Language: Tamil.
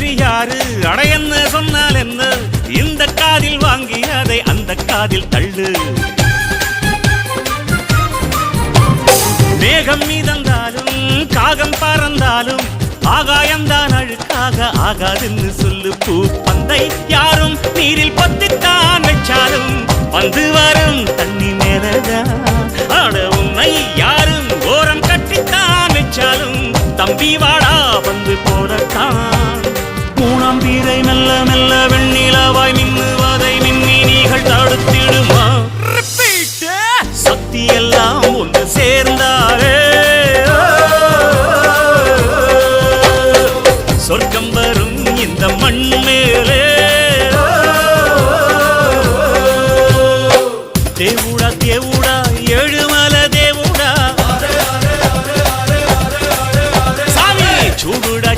எதிரி யாரு அடையன்னு சொன்னால் என்ன இந்த காதில் வாங்கி அதை அந்த காதில் தள்ளு மேகம் மீதந்தாலும் காகம் பறந்தாலும் ஆகாயம்தான் அழுக்காக ஆகாதுன்னு சொல்லு பூ பந்தை யாரும் நீரில் பத்தித்தான் வச்சாலும் வந்து வரும் தண்ணி மேலதான் ஆட உன்னை யாரும் ஓரம் கட்டித்தான் வச்சாலும் தம்பி வாடா வந்து போடத்தான் மூணாம் பீரை மெல்ல மெல்ல வெண்ணிலவாய் மின்னுவதை மின்மினிகள் தடுத்திடுமா சக்தி எல்லாம் ஒன்று சேர்ந்தாரே சொர்க்கம் வரும் இந்த மண் மேலே தேவுடா தேவுடா ஏழுமல தேவுடா சாமி சூடுடா